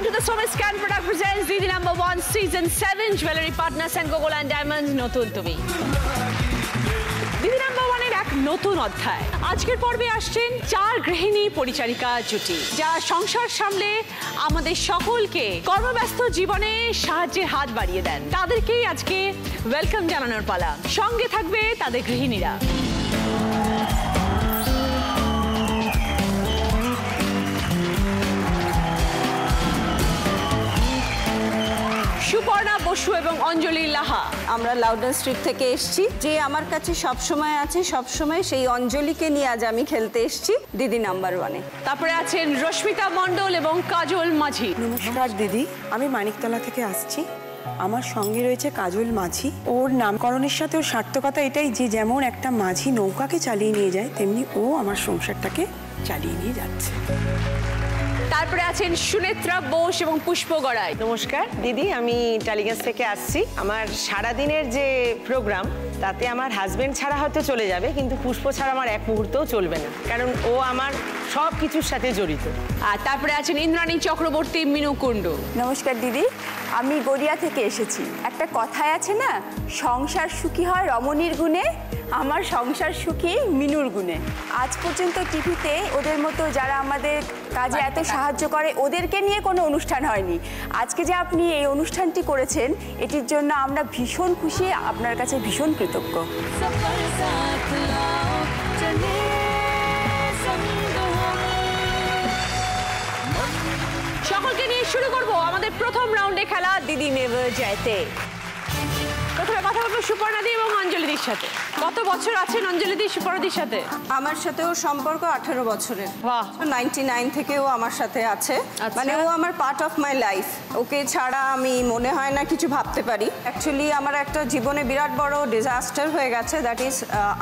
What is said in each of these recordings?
welcome to the Somis Scan Product presents Didi #1 Season 7 Jewelry Partner Senco and Diamonds নতুন তুমি Didi #1 এর এক নতুন অধ্যায় আজকের পর্বে আসছেন চার গৃহিণী পরিচারিকা জুটি যারা সংসার সামলে আমাদের সকলকে কর্মব্যস্ত জীবনে সাহায্যের হাত বাড়িয়ে দেন তাদেরকেই আজকে ওয়েলকাম জানানোর পালা সঙ্গে থাকবে তাদের গৃহিণীরা সুপর্ণা বসু এবং অঞ্জলি লাহা আমরা লাউডন স্ট্রিট থেকে এসেছি যে আমার কাছে সব সময় আছে সব সময় সেই অঞ্জলিকে নিয়ে আজ আমি খেলতে এসেছি দিদি #1 এ তারপরে আছেন রশ্মিতা মণ্ডল এবং কাজল মাঝি নমস্কার দিদি আমি মানিকতলা থেকে আসছি আমার সঙ্গে রয়েছে কাজল মাঝি ওর নামকরণের সাথে ওর সার্থকতা এটাই যে যেমন একটা মাঝি নৌকাকে চালিয়ে নিয়ে যায় তেমনি ও আমার সংসারটাকে চালিয়ে নিয়ে যাচ্ছে তারপরে আছেন সুনেত্রা বোস এবং পুষ্প গড়াই নমস্কার দিদি আমি টালিগঞ্জ থেকে আসছি আমার সারাদিনের যে প্রোগ্রাম তাতে আমার হাজবেন্ড ছাড়া হয়তো চলে যাবে কিন্তু পুষ্প ছাড়া আমার এক মুহূর্তও চলবে না কারণ ও আমার সব কিছুর সাথে জড়িত আর তারপরে আছেন ইন্দ্রাণী চক্রবর্তী মিনু কুণ্ডু নমস্কার দিদি আমি গড়িয়া থেকে এসেছি একটা কথায় আছে না সংসার সুখী হয় রমণীর গুণে আমার সংসার সুখী মিনুর গুণে আজ পর্যন্ত টিভিতে ওদের মতো যারা আমাদের কাজে এত সাহায্য করে ওদেরকে নিয়ে কোনো অনুষ্ঠান হয়নি আজকে যে আপনি এই অনুষ্ঠানটি করেছেন এটির জন্য আমরা ভীষণ খুশি আপনার কাছে ভীষণ কৃতজ্ঞ সকলকে নিয়ে শুরু করব আমাদের প্রথম রাউন্ডে খেলা দিদি নেভার জয়তে প্রথমে কথা বলবো সুপর্ণাদি এবং অঞ্জলিদির সাথে কত বছর আছেন অঞ্জলিদি সুপর্ণাদির সাথে আমার সাথে ওর সম্পর্ক 18 বছরের বাহ 99 থেকে ও আমার সাথে আছে মানে ও আমার part of my life okay ছাড়া আমি মনে হয় না কিছু ভাবতে পারি অ্যাকচুয়ালি আমার একটা জীবনে বিরাট বড় ডিজাস্টার হয়ে গেছে দ্যাট ইজ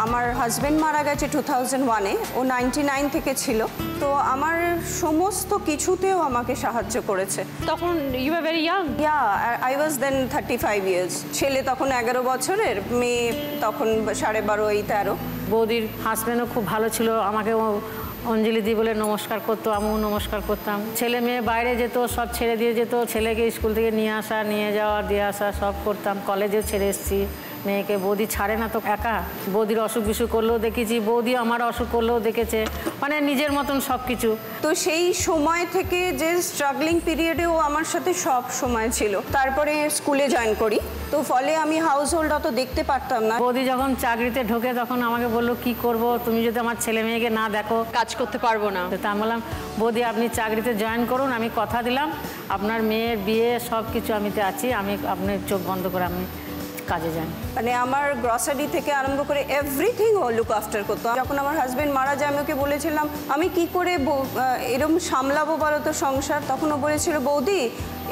আমার হাজবেন্ড মারা গেছে 2001 এ ও 99 থেকে ছিল তো আমার সমস্ত কিছুতেও আমাকে সাহায্য করেছে তখন you are very young yeah I was then 35 years ছেলে তখন 11 বছরের মেয়ে তখন 12.5 এই 13 বৌদির হাজব্যান্ডও খুব ভালো ছিল আমাকে অঞ্জলি দি বলে নমস্কার করতো আমিও নমস্কার করতাম ছেলে মেয়ে বাইরে যেত সব ছেড়ে দিয়ে যেত ছেলেকে স্কুল থেকে নিয়ে আসা নিয়ে যাওয়া দিয়ে আসা সব করতাম কলেজেও ছেড়ে এসেছি মেয়েকে বৌদি ছাড়ে না তো একা বৌদির অসুখ বিসুখ করলেও দেখেছি বৌদি আমার অসুখ করলেও দেখেছে মানে নিজের মতন সব কিছু তো সেই সময় থেকে যে স্ট্রাগলিং পিরিয়ডেও আমার সাথে সব সময় ছিল তারপরে স্কুলে জয়েন করি তো ফলে আমি হাউস হোল্ড অত দেখতে পারতাম না বৌদি যখন চাকরিতে ঢোকে তখন আমাকে বললো কি করব তুমি যদি আমার ছেলে মেয়েকে না দেখো কাজ করতে পারবো না তো আমি বললাম বৌদি আপনি চাকরিতে জয়েন করুন আমি কথা দিলাম আপনার মেয়ের বিয়ে সব কিছু আমিতে আছি আমি আপনার চোখ বন্ধ করে আমি কাজে যান মানে আমার গ্রসারি থেকে আরম্ভ করে এভরিথিং ও লুক আফটার করতো যখন আমার হাজবেন্ড মারা যায় আমি ওকে বলেছিলাম আমি কি করে এরকম সামলাবো বলো তো সংসার তখন ও বলেছিল বৌদি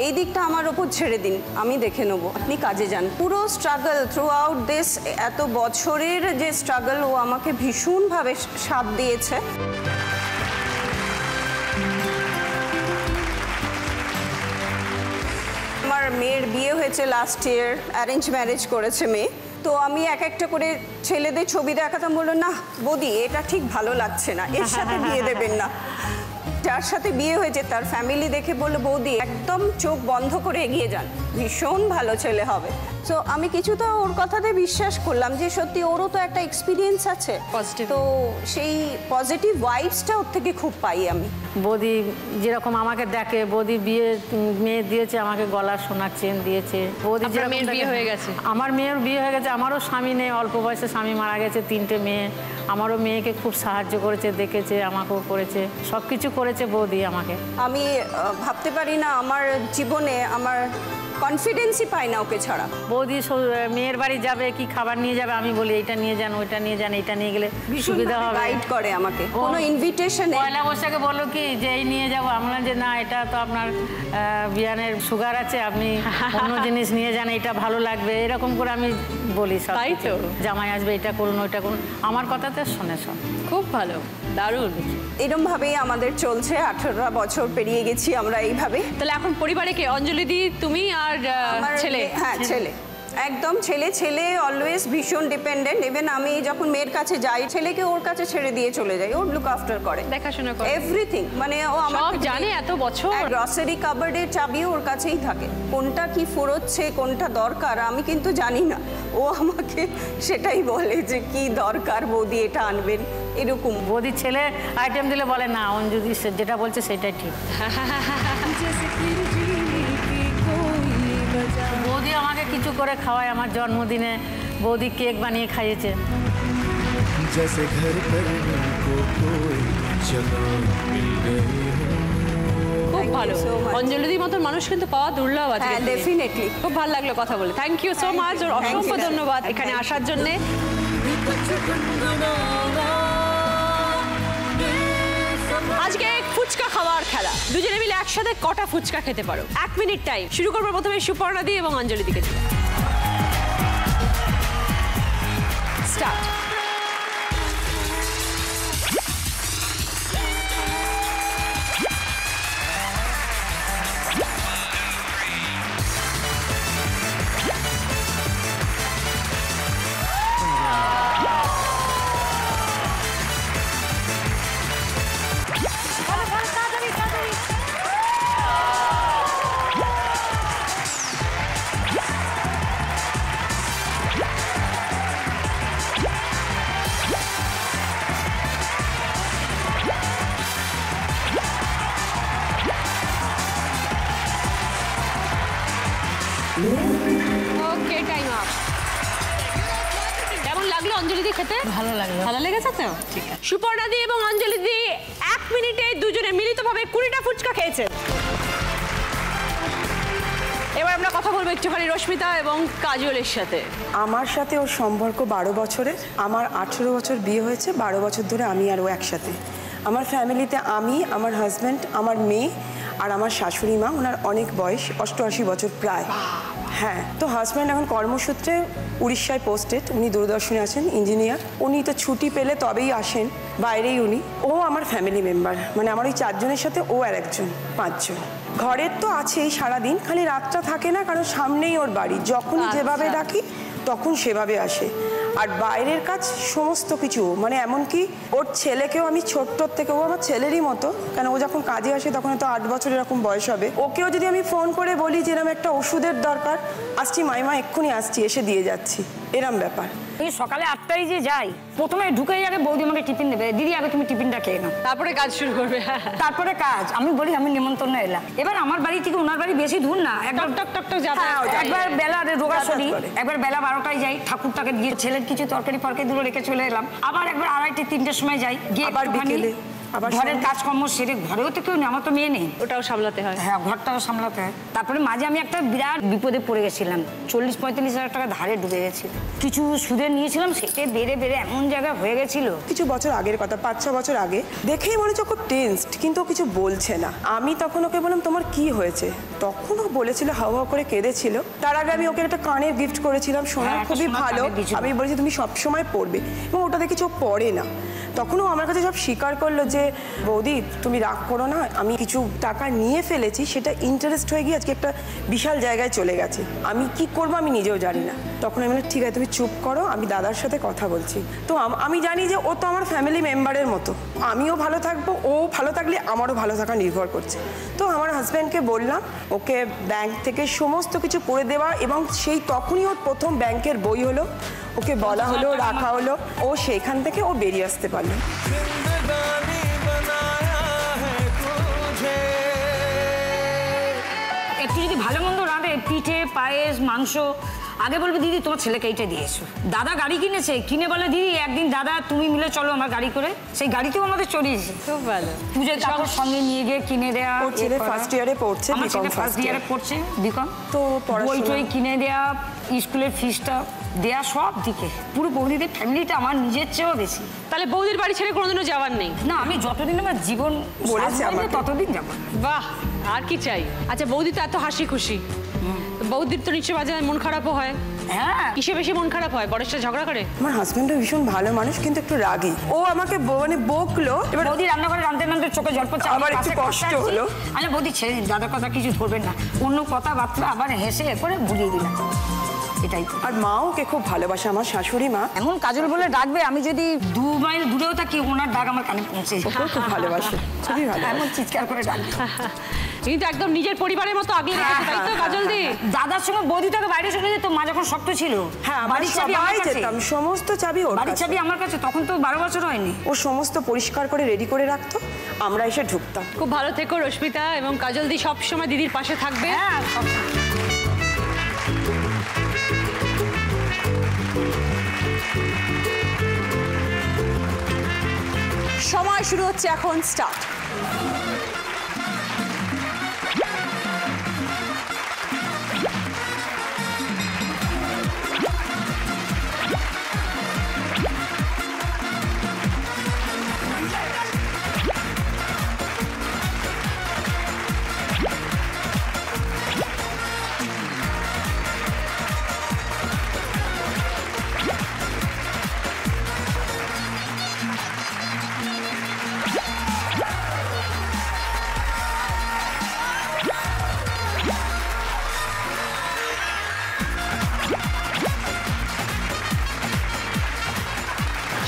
এই দিকটা আমার ওপর ছেড়ে দিন আমি দেখে নেবো আপনি কাজে যান পুরো স্ট্রাগল থ্রু আউট দিস এত বছরের যে স্ট্রাগল ও আমাকে ভীষণভাবে সাথ দিয়েছে আমার মেয়ের বিয়ে হয়েছে লাস্ট ইয়ার অ্যারেঞ্জ ম্যারেজ করেছে মেয়ে তো আমি এক একটা করে ছেলেদের ছবি দেখাতাম বললো না বৌদি এটা ঠিক ভালো লাগছে না এর সাথে বিয়ে দেবেন না যার সাথে বিয়ে হয়েছে তার ফ্যামিলি দেখে বললো বৌদি একদম চোখ বন্ধ করে এগিয়ে যান ভীষণ ভালো ছেলে হবে সো আমি কিছুটা ওর কথাতে বিশ্বাস করলাম যে সত্যি ওরও তো একটা এক্সপিরিয়েন্স আছে তো সেই পজিটিভ ভাইবসটা ওর থেকে খুব পাই আমি বৌদি যেরকম আমাকে দেখে বৌদি বিয়ে মেয়ে দিয়েছে আমাকে গলার সোনার চেন দিয়েছে বৌদি যেরকম বিয়ে হয়ে গেছে আমার মেয়ের বিয়ে হয়ে গেছে আমারও স্বামী নেই অল্প বয়সে স্বামী মারা গেছে 3টে মেয়ে আমারও মেয়েকে খুব সাহায্য করেছে দেখেছে আমাকেও করেছে সব কিছু করেছে বৌদি আমাকে আমি ভাবতে পারি না আমার জীবনে আমার কনফিডেন্সই পাই না ওকে ছাড়া বৌদি মেয়ের বাড়ি যাবে কি খাবার নিয়ে যাবে আমি বলি এটা নিয়ে যান ওইটা নিয়ে যান এটা নিয়ে গেলে সুবিধা হবে গাইড করে আমাকে কোনো ইনভিটেশন পয়লা বৈশাখে বললো কি যে এই নিয়ে যাবো আমরা যে না এটা তো আপনার বিয়ানের সুগার আছে আপনি অন্য জিনিস নিয়ে যান এটা ভালো লাগবে এরকম করে আমি বলি সব তাই তো জামাই আসবে এটা করুন ওইটা করুন আমার কথাতে শোনে সব খুব ভালো দারুণ এরকম ভাবেই আমাদের চলছে 18 বছর পেরিয়ে গেছি আমরা এইভাবে তাহলে এখন পরিবারে কে অঞ্জলি দি তুমি আর ছেলে হ্যাঁ ছেলে একদম ছেলে ছেলে অলওয়েজ ভীষণ ডিপেন্ডেন্ট। ইভেন আমি যখন মেয়ের কাছে যাই ছেলেকে ওর কাছে ছেড়ে দিয়ে চলে যাই, ওর লুক আফটার করে, দেখাশোনা করে এভরিথিং। মানে ও আমার সব জানে এত বছর। গ্রসারি কাবার্ডের চাবিও ওর কাছেই থাকে, কোনটা কি ফুরোচ্ছে কোনটা দরকার আমি কিন্তু জানি না, ও আমাকে সেটাই বলে যে কি দরকার বৌদি এটা আনবেন এরকম। বৌদির ছেলে আইটেম দিলে বলে না অঞ্জলি যেটা বলছে সেটাই ঠিক। বৌদি আমাকে কিছু করে খাওয়ায়, আমার জন্মদিনে বৌদি কেক বানিয়ে খাইয়েছে। जैसे घर पर को कोई जगह मिल गई हो। খুব ভালো। অঞ্জলিদির মতন মানুষ কিন্তু পাওয়া দুর্লভ আছে। হ্যাঁ, definitely। খুব ভালো লাগলো কথা বলে। থ্যাংক ইউ সো মাচ, ওর অসংখ্য ধন্যবাদ এখানে আসার জন্য। আজকে ফুচকা খাওয়ার খেলা, দুজনে মিলে একসাথে কটা ফুচকা খেতে পারো। 1 মিনিট টাইম। শুরু করবো প্রথমে সুপর্ণা দি এবং অঞ্জলি দিকে। স্টার্ট। ওকে, টাইম আপ। কেমন লাগলো অঞ্জলি দি খেতে? ভালো লাগলো। ভালো লেগেছে তো? ঠিক আছে। সুপর্ণা দি এবং অঞ্জলি দি 1 মিনিটে দুজনে মিলিতভাবে 20টা ফুচকা খেয়েছেন। এবার আমরা কথা বলবো একটুখানি রশ্মিতা এবং কাজলের সাথে। আমার সাথে ওর সম্পর্ক 12 বছরের, আমার 18 বছর বিয়ে হয়েছে, 12 বছর ধরে আমি আর ও একসাথে। আমার ফ্যামিলিতে আমি, আমার হাজব্যান্ড, আমার মেয়ে আর আমার শাশুড়ি মা, ওনার অনেক বয়স, 88 বছর প্রায়। হ্যাঁ, তো হাজব্যান্ড এখন কর্মসূত্রে উড়িষ্যায় পোস্টেড, উনি দূরদর্শনে আছেন ইঞ্জিনিয়ার। উনি তো ছুটি পেলে তবেই আসেন, বাইরেই উনি। ও আমার ফ্যামিলি মেম্বার, মানে আমার ওই 4 জনের সাথে ও আর একজন, 5 জন। ঘরের তো আছেই সারাদিন, খালি রাতটা থাকে না, কারণ সামনেই ওর বাড়ি, যখনই যেভাবে ডাকি তখন সেভাবে আসে। আর বাইরের কাজ সমস্ত কিছু, মানে এমনকি ওর ছেলেকেও আমি ছোট্টর থেকে, ও আমার ছেলেরই মতো, কেন ও যখন কাজে আসে তখন তো 8 বছর এরকম বয়স হবে। ওকেও যদি আমি ফোন করে বলি যে এরকম একটা ওষুধের দরকার, আসছি মাইমা এক্ষুনি আসছি, এসে দিয়ে যাচ্ছি, এরম ব্যাপার। এই সকালে 8টায় যে যাই, প্রথমে ঢুকেই আগে বৌদি আমাকে টিফিন দেবে, দিদি আগে তুমি টিফিনটা খেয়ে নাও, তারপরে কাজ শুরু করবে। তারপরে কাজ। আমি বলি আমি নিমন্ত্রণ এলাম। এবার আমার বাড়ি থেকে ওনার বাড়ি বেশি দূর না, একবার টক টক টক যাবে। একবার বেলা রোগাশরি, একবার বেলা 12টায় যাই, ঠাকুরটাকে দিয়ে ছেলের কিছু তরকারি ফরকারিগুলো রেখে চলে এলাম। আবার একবার 2:30 3টের সময় যাই, গিয়ে আবার বিকেলে আবার ঘরের কাজকর্ম সেরে, ঘরেও তো কেউ নেই, আমার তো মেয়ে নেই, ওটাও সামলাতে হয়। হ্যাঁ, ঘরটাও সামলাতে হয়। তারপরে মাঝে আমি একটা বিরাট বিপদে পড়ে গেছিলাম, 40-45 হাজার টাকা ধারে ডুবে গেছিল। কিছু সুদে নিয়েছিলাম, সেটা বেড়ে বেড়ে এমন জায়গায় হয়ে গেছিল। কিছু বছর আগের কথা, 5-6 বছর আগে। দেখেই মনে হচ্ছে খুব টেনসড, কিন্তু ও কিছু বলছে না। আমি তখন ওকে বললাম তোমার কি হয়েছে, তখন ও বলেছিল, হাওয়া করে কেঁদেছিল। তার আগে আমি ওকে একটা কানের গিফট করেছিলাম, সোনার, খুবই ভালো। আমি বলেছি তুমি সবসময় পরবে, এবং ওটা দেখেছি ও পরে না। তখনও আমার কাছে সব স্বীকার করলো যে বৌদি তুমি রাগ করো না, আমি কিছু টাকা নিয়ে ফেলেছি, সেটা ইন্টারেস্ট হয়ে গিয়ে আজকে একটা বিশাল জায়গায় চলে গেছে, আমি কি করবো আমি নিজেও জানি না। তখন আমি বললাম ঠিক আছে তুমি চুপ করো, আমি দাদার সাথে কথা বলছি। তো আমি জানি যে ও তো আমার ফ্যামিলি মেম্বারের মতো, আমিও ভালো থাকবো, ও ভালো থাকলে আমারও ভালো থাকা নির্ভর করছে। তো আমার হাজব্যান্ডকে বললাম ওকে ব্যাংক থেকে সমস্ত কিছু করে দেওয়া, এবং সেই তখনই ওর প্রথম ব্যাংকের বই হলো, ওকে বলা হলো, রাখা হলো, ও সেইখান থেকে ও বেরিয়ে আসতে পারলো। একটু যদি ভালো মন্দ রাঁধে, পিঠে পায়েস মাংস, আগে বলবে দিদি তোমার ছেলেকে এইটা দিয়েছো। দাদা গাড়ি কিনেছে, কিনে বলে দিদি একদিন দাদা তুমি মিলে চলো আমার গাড়ি করে, সেই গাড়িতেও আমাদের চড়িয়েছে। খুব ভালো। পুজোর কাপড় সঙ্গে নিয়ে গিয়ে কিনে দেয়া। ওর ছেলে ফার্স্ট ইয়ারে পড়ছে, আমার ছেলে বিকম ফার্স্ট ইয়ারে পড়ছে, বিকম। তো বই টই কিনে দেয়া, স্কুলের ফিসটা দেয়া, সব দিকে পুরো বৌদিদের ফ্যামিলিটা আমার নিজের চেয়েও বেশি। তাহলে বৌদির বাড়ি ছেড়ে কোনোদিনও যাওয়ার নেই? না, আমি যতদিন আমার জীবন বলেছে আমাকে, ততদিন যাবো। বাহ, আর কি চাই। আচ্ছা, বৌদি তো এত হাসি খুশি, বৌদির তো নিশ্চয় মাঝে মন খারাপও হয়। হ্যাঁ, কিসে বেশি মন খারাপ হয়? বরের সাথে ঝগড়া করে? আমার হাজব্যান্ডও ভীষণ ভালো মানুষ, কিন্তু একটু রাগী। ও আমাকে মানে বকলো, এবার বৌদি রান্না করে রাঁধতে রাঁধতে চোখে জল পড়ছে, আবার একটু কষ্ট হলো। আরে বৌদি ছেড়ে দিন, দাদার কথা কিছু ধরবেন না, অন্য কথাবার্তা আবার হেসে করে ভুলিয়ে দিলাম। এটাই আর মাও ওকে খুব ভালোবাসে, আমার শাশুড়ি মা এমন কাজল বলে ডাকবে, আমি যদি 2 মাইল দূরেও থাকি ওনার ডাক আমার কানে পৌঁছে ওকেও খুব ভালোবাসে, খুবই ভালো। এমন চিৎকার করে ডাকবে। কিন্তু একদম নিজের পরিবারের মতো আগলে রেখেছে, তাই তো কাজল দি? দাদার সঙ্গে বৌদি তাকে বাইরে চলে যেত, মা যখন শক্ত ছিল। হ্যাঁ, আমরা বাড়ির চাবি আমার সবাই কাছে। যেতাম, সমস্ত চাবি ওর বাড়ির কাছে। চাবি আমার কাছে, তখন তো 12 বছর হয়নি। ও সমস্ত পরিষ্কার করে রেডি করে রাখতো, আমরা এসে ঢুকতাম। খুব ভালো থেকো রশ্মিতা, এবং কাজল দি সবসময় দিদির পাশে থাকবে। হ্যাঁ, সময় শুরু হচ্ছে এখন, স্টার্ট।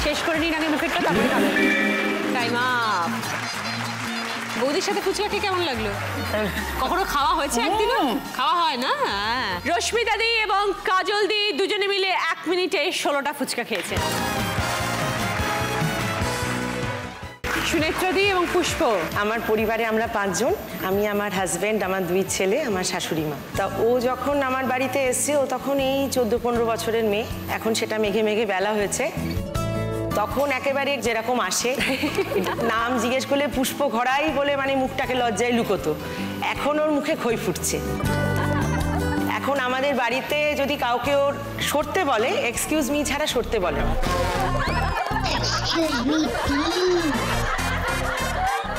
শেষ করে নিন আগে মুখেরটা, তারপরে খাবেন। Time up. বৌদির সাথে ফুচকা খেয়ে কেমন লাগলো? কখনো খাওয়া হয়েছে একদিনও? খাওয়া হয় না? রশ্মিতা দি এবং কাজল দি দুজনে মিলে 1 মিনিটে 16টা ফুচকা খেয়েছে। সুনেত্রা দি এবং পুষ্প, আমার পরিবারে আমরা 5 জন, আমি, আমার হাজবেন্ড, আমার 2 ছেলে, আমার শাশুড়ি মা। তা ও যখন আমার বাড়িতে এসছে, ও তখন এই 14-15 বছরের মেয়ে, এখন সেটা মেঘে মেঘে বেলা হয়েছে। তখন একেবারে যেরকম আসে, নাম জিজ্ঞেস করলে পুষ্প ঘরাই বলে মানে মুখটাকে লজ্জায় লুকোতো, এখন ওর মুখে খই ফুটছে। এখন আমাদের বাড়িতে যদি কাউকে ওর সরতে বলে, এক্সকিউজ মি ছাড়া সরতে বলে না।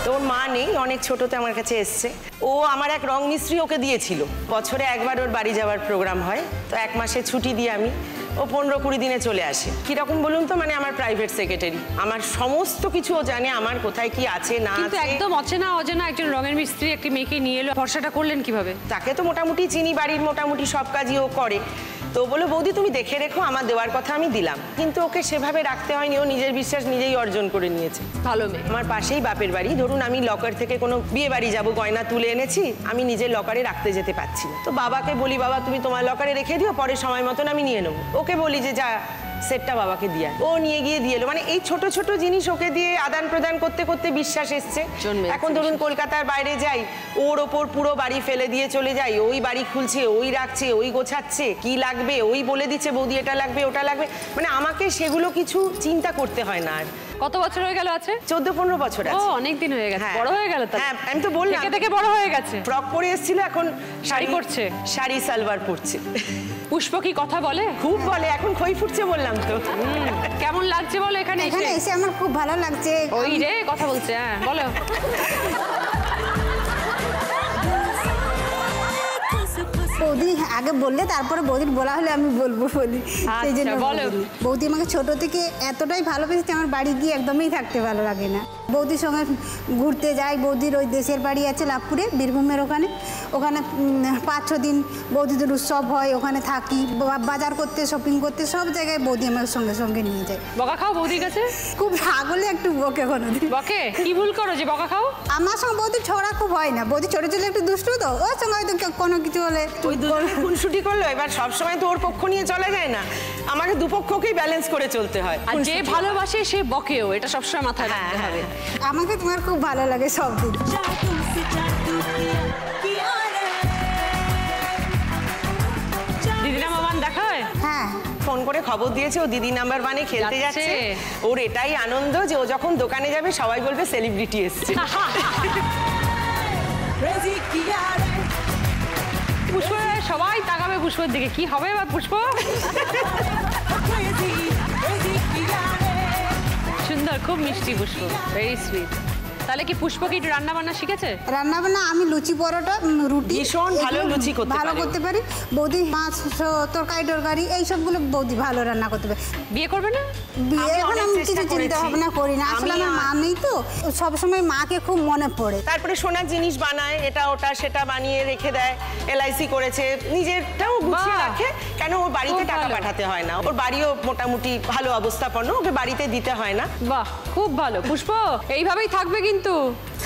তোর মা নেই, অনেক ছোটতে আমার কাছে এসছে। ও আমার এক রং মিস্ত্রি ওকে দিয়েছিল, বছরে একবার ওর বাড়ি যাওয়ার প্রোগ্রাম হয়, তো 1 মাসের ছুটি দিয়ে আমি, ও 15-20 দিনে চলে আসে। কিরকম বলুন তো, মানে আমার প্রাইভেট সেক্রেটারি, আমার সমস্ত কিছু ও জানে, আমার কোথায় কি আছে না কিন্তু আছে। একদম অচেনা অজানা একজন রঙের মিস্ত্রি একটি মেয়েকে নিয়ে এলো, ভরসাটা করলেন কিভাবে? তাকে তো মোটামুটি চিনি, বাড়ির মোটামুটি সব কাজই ও করে। তো বলে বৌদি তুমি দেখে রেখো, আমার দেওয়ার কথা আমি দিলাম, কিন্তু ওকে সেভাবে রাখতে হয়নি, ও নিজের বিশ্বাস নিজেই অর্জন করে নিয়েছে। ভালো মেয়ে। আমার পাশেই বাপের বাড়ি, ধরুন আমি লকার থেকে কোনো বিয়ে বাড়ি যাবো, গয়না তুলে এনেছি, আমি নিজের লকারে রাখতে যেতে পারছি না, তো বাবাকে বলি বাবা তুমি তোমার লকারে রেখে দিও, পরে সময় মতন আমি নিয়ে নেবো। ওকে বলি যে যা সেটটা বাবাকে দিয়ে আয়। ও নিয়ে গিয়ে দিয়ে এলো। মানে এই ছোট ছোট জিনিস ওকে দিয়ে আদান প্রদান করতে করতে বিশ্বাস এসছে। এখন ধরুন কলকাতার বাইরে যাই, ওর ওপর পুরো বাড়ি ফেলে দিয়ে চলে যাই, ওই বাড়ি খুলছে, ওই রাখছে, ওই গোছাচ্ছে, কি লাগবে ওই বলে দিচ্ছে, বৌদি এটা লাগবে ওটা লাগবে, মানে আমাকে সেগুলো কিছু চিন্তা করতে হয় না। আর কত বছর হয়ে গেল আছে? 14-15 বছর ও আছে। অনেক দিন হয়ে গেছে, হ্যাঁ। বড় হয়ে গেল তো। হ্যাঁ, আমি তো বললাম থেকে থেকে বড় হয়ে গেছে। ফ্রক পরে এসেছিল, এখন শাড়ি পরছে। শাড়ি সালোয়ার পরছে। পুষ্প কি কথা বলে? খুব বলে, এখন খই ফুটছে বললাম তো। কেমন লাগছে বলো এখানে এসে? আমার খুব ভালো লাগছে। ওই রে কথা বলছে, হ্যাঁ বলো। বৌদি আগে বললে তারপরে বৌদির বলা হলে আমি বলবো বলি, সেই জন্য বলো। বৌদি আমাকে ছোট থেকে এতটাই ভালোবেসেছে, আমার বাড়ি গিয়ে একদমই থাকতে ভালো লাগে না। বৌদির সঙ্গে ঘুরতে যাই, বৌদির ওই দেশের বাড়ি আছে লাভপুরে, বীরভূমের ওখানে 5-6 দিন বৌদিদের উৎসব হয়, ওখানে থাকি, বাজার করতে, শপিং করতে, সব জায়গায় বৌদি আমার সঙ্গে সঙ্গে নিয়ে যায়। বকা খাও বৌদির কাছে? খুব রাগ হলে একটু বকে কোনোদিন। বকে? কি ভুল করো যে বকা খাও? আমার সঙ্গে বৌদি ছড়া খুব হয় না, বৌদি ছোট ছেলে একটু দুষ্টু, তো ওর সঙ্গে হয়তো কোনো কিছু হলে ওই দুজনে খুনসুটি করলো, এবার সবসময় তো ওর পক্ষ নিয়ে চলা যায় না, আমাকে দুপক্ষকেই ব্যালেন্স করে চলতে হয়। আর যে ভালোবাসে সে বকেও, এটা সবসময় মাথায় রাখতে হবে। আমাকে তোমার খুব ভালো লাগে সব দিন। দিদিরা মামান দেখা হয়? হ্যাঁ, ফোন করে খবর দিয়েছে ও দিদি নাম্বার 1-এ খেলতে যাচ্ছে। ওর এটাই আনন্দ যে ও যখন দোকানে যাবে সবাই বলবে সেলিব্রিটি এসছে। পুষ্প, সবাই তাকাবে পুষ্পের দিকে, কি হবে এবার পুষ্প? সুন্দর, খুব মিষ্টি পুষ্প, ভেরি সুইট। তাহলে কি পুষ্প কি একটু রান্না বান্না শিখেছে? রান্না বান্না আমি লুচি পরোটা রুটি ভীষণ ভালো এগুলো লুচি করতে ভালো পারে। করতে পারি। বৌদি মাছ তরকারি এই সবগুলো বৌদি ভালো রান্না করতে পারে। বিয়ে করবে না? বিয়ে এখন অনেক আমি চেষ্টা কিছু চিন্তা করেছি। ভাবনা করি না, আসলে আমি আমার মা নেই তো, সবসময় মাকে খুব মনে পড়ে। তারপরে সোনার জিনিস বানায়, এটা ওটা সেটা বানিয়ে রেখে দেয়, এলআইসি করেছে, নিজেরটাও গুছিয়ে বাহ! রাখে। কেন ওর বাড়িতে খুব টাকা ভালো। পাঠাতে হয় না, ওর বাড়িও মোটামুটি ভালো অবস্থাপন্ন, ওকে বাড়িতে দিতে হয় না। বাহ, খুব ভালো। পুষ্প এইভাবেই থাকবে কিন্তু,